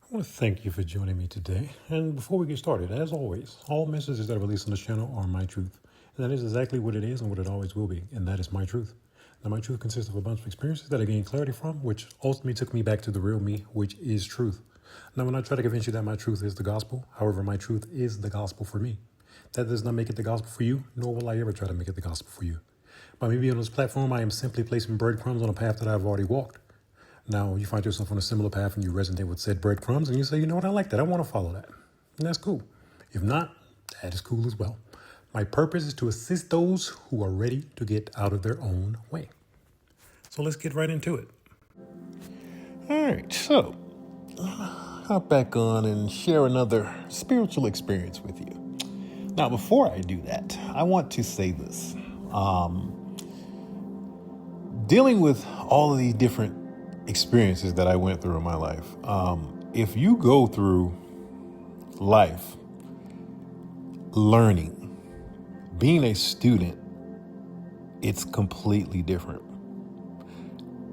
I want to thank you for joining me today. And before we get started, as always, all messages that are released on this channel are my truth. And that is exactly what it is and what it always will be. And that is my truth. Now, my truth consists of a bunch of experiences that I gained clarity from, which ultimately took me back to the real me, which is truth. Now, when I try to convince you that my truth is the gospel, however, my truth is the gospel for me. That does not make it the gospel for you, nor will I ever try to make it the gospel for you. By me being on this platform, I am simply placing breadcrumbs on a path that I've already walked. Now, you find yourself on a similar path and you resonate with said breadcrumbs and you say, you know what, I like that. I want to follow that. And that's cool. If not, that is cool as well. My purpose is to assist those who are ready to get out of their own way. So let's get right into it. All right, so hop back on and share another spiritual experience with you. Now, before I do that, I want to say this. Dealing with all of these different experiences that I went through in my life, if you go through life learning, being a student, it's completely different.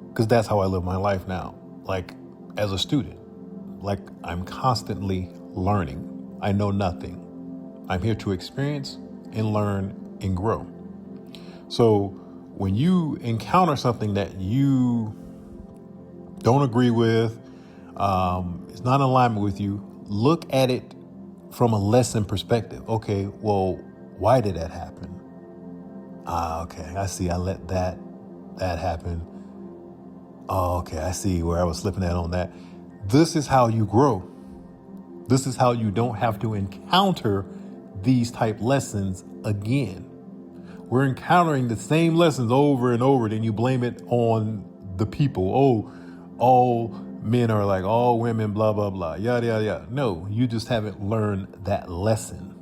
Because that's how I live my life now. Like, as a student, like I'm constantly learning. I know nothing. I'm here to experience and learn and grow. So when you encounter something that you don't agree with, it's not in alignment with you, look at it from a lesson perspective. Okay, well, why did that happen? Okay, I see. I let that happen. Oh, okay, I see where I was slipping at on that. This is how you grow. This is how you don't have to encounter these type lessons again. We're encountering the same lessons over and over, then you blame it on the people. Oh, all men are like all women, blah, blah, blah, yada, yada, yada. No, you just haven't learned that lesson.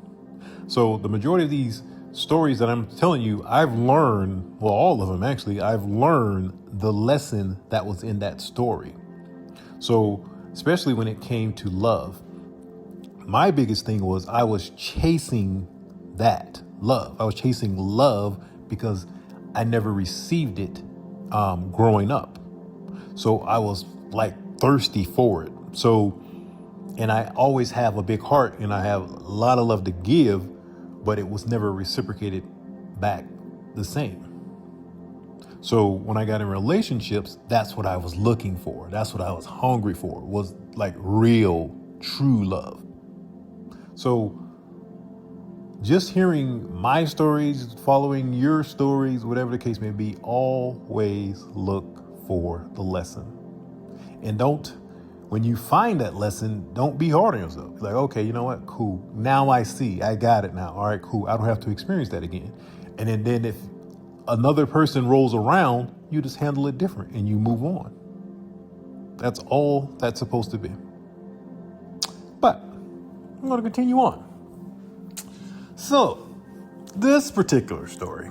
So the majority of these stories that I'm telling you, I've learned, well, all of them actually, I've learned the lesson that was in that story. So especially when it came to love, my biggest thing was I was chasing that love. I was chasing love because I never received it growing up. So I was like thirsty for it. So, and I always have a big heart and I have a lot of love to give, but it was never reciprocated back the same. So when I got in relationships, that's what I was looking for. That's what I was hungry for, was like real, true love. So just hearing my stories, following your stories, whatever the case may be, always look for the lesson. And when you find that lesson, don't be hard on yourself. Be like, okay, you know what? Cool. Now I see. I got it now. All right, cool. I don't have to experience that again. And then if another person rolls around, you just handle it different and you move on. That's all that's supposed to be. But I'm going to continue on. So this particular story,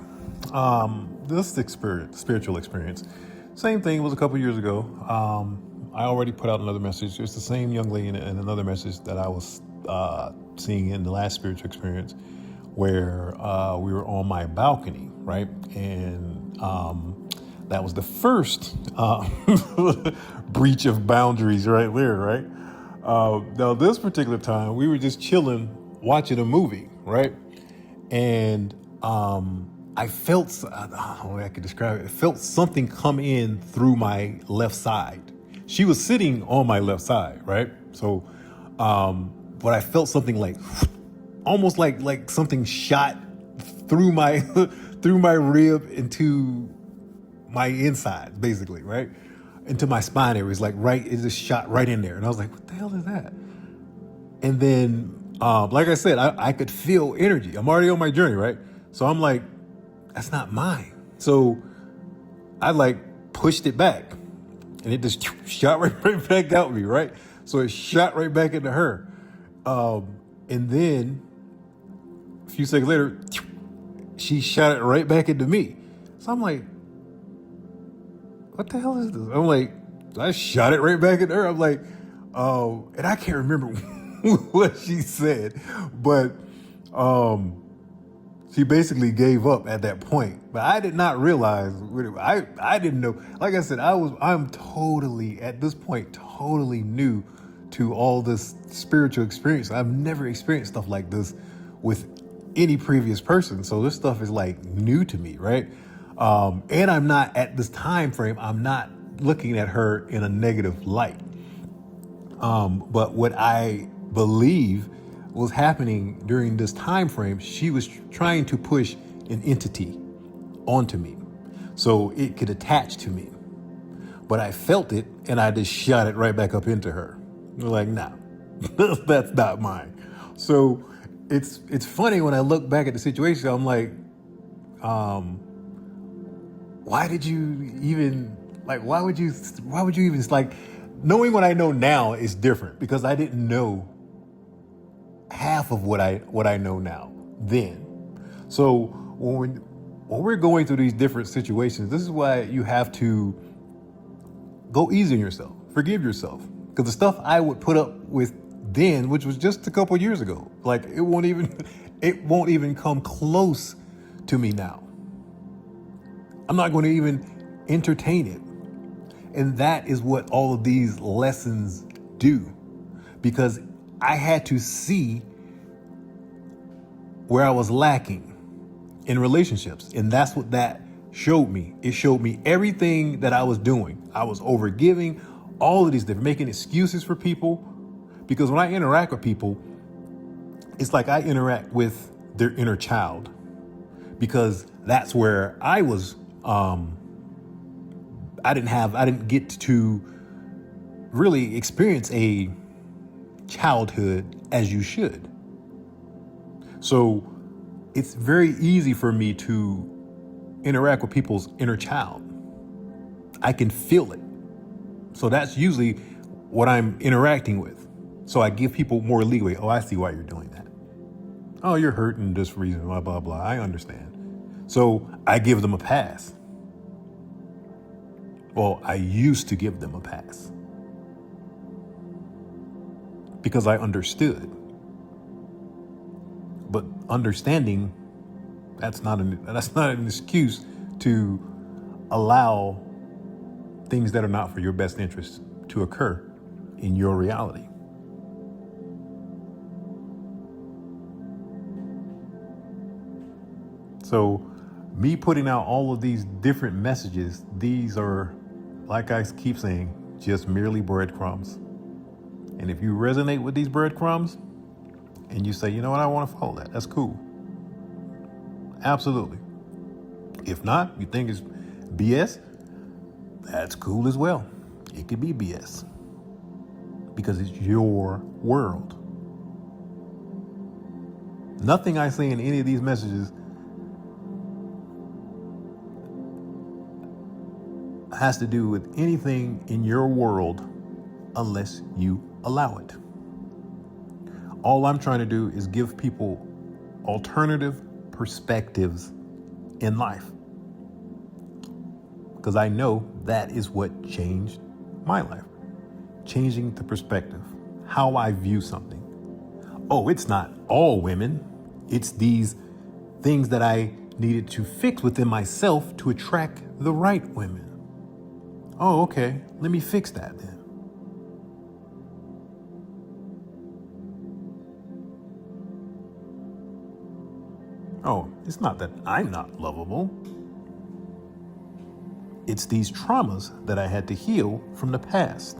this spiritual experience, same thing was a couple years ago. I already put out another message. It's the same young lady and another message that I was seeing in the last spiritual experience where we were on my balcony, right? And that was the first breach of boundaries right there, right? Now, this particular time, we were just chilling, watching a movie, right? And I felt, I could describe it, I felt something come in through my left side. She was sitting on my left side, right? So, but I felt something like, almost like something shot through my, through my rib into my inside, basically, right? Into my spine area. It was like it just shot right in there. And I was like, what the hell is that? And then, like I said, I could feel energy. I'm already on my journey, right? So I'm like, that's not mine. So I like pushed it back and it just shot right back out me, right? So it shot right back into her. And then a few seconds later, she shot it right back into me. So I'm like, what the hell is this? I'm like, I shot it right back at her. I'm like, and I can't remember what she said, but she basically gave up at that point. But I did not realize, I didn't know. Like I said, I'm totally, at this point, totally new to all this spiritual experience. I've never experienced stuff like this with any previous person. So this stuff is like new to me, right? And I'm not at this time frame, I'm not looking at her in a negative light. But what I believe was happening during this time frame, she was trying to push an entity onto me so it could attach to me. But I felt it and I just shot it right back up into her. Like, nah, that's not mine. So it's funny when I look back at the situation, I'm like, why would you even like, knowing what I know now is different because I didn't know half of what I know now then. So when we're going through these different situations, this is why you have to go easy on yourself, forgive yourself. Because the stuff I would put up with then, which was just a couple years ago, like it won't even come close to me now. I'm not going to even entertain it. And that is what all of these lessons do, because I had to see where I was lacking in relationships. And that's what that showed me. It showed me everything that I was doing. I was overgiving, all of these different, making excuses for people. Because when I interact with people, it's like I interact with their inner child, because that's where I was, I didn't get to really experience a childhood as you should. So it's very easy for me to interact with people's inner child. I can feel it. So that's usually what I'm interacting with. So I give people more leeway. Oh, I see why you're doing that. Oh, you're hurting this reason, blah, blah, blah. I understand. So I give them a pass. Well, I used to give them a pass because I understood. But understanding, that's not an excuse to allow things that are not for your best interest to occur in your reality. So me putting out all of these different messages, these are, like I keep saying, just merely breadcrumbs. And if you resonate with these breadcrumbs and you say, you know what, I want to follow that, that's cool. Absolutely. If not, you think it's BS, that's cool as well. It could be BS because it's your world. Nothing I say in any of these messages has to do with anything in your world unless you allow it. All I'm trying to do is give people alternative perspectives in life, because I know that is what changed my life. Changing the perspective, how I view something. Oh, it's not all women. It's these things that I needed to fix within myself to attract the right women. Oh, okay. Let me fix that then. Oh, it's not that I'm not lovable. It's these traumas that I had to heal from the past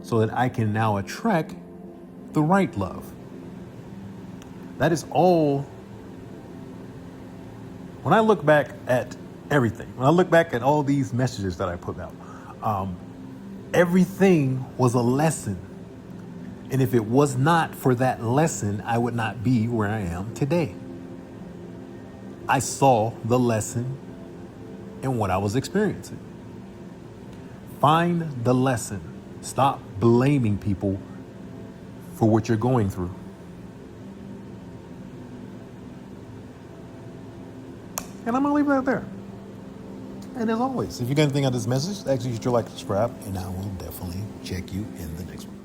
so that I can now attract the right love. That is all. When I look back at everything, when I look back at all these messages that I put out, everything was a lesson. And if it was not for that lesson, I would not be where I am today. I saw the lesson in what I was experiencing. Find the lesson. Stop blaming people for what you're going through. And I'm going to leave that there. And as always, if you got anything out of this message, actually, you should like, subscribe, and I will definitely check you in the next one.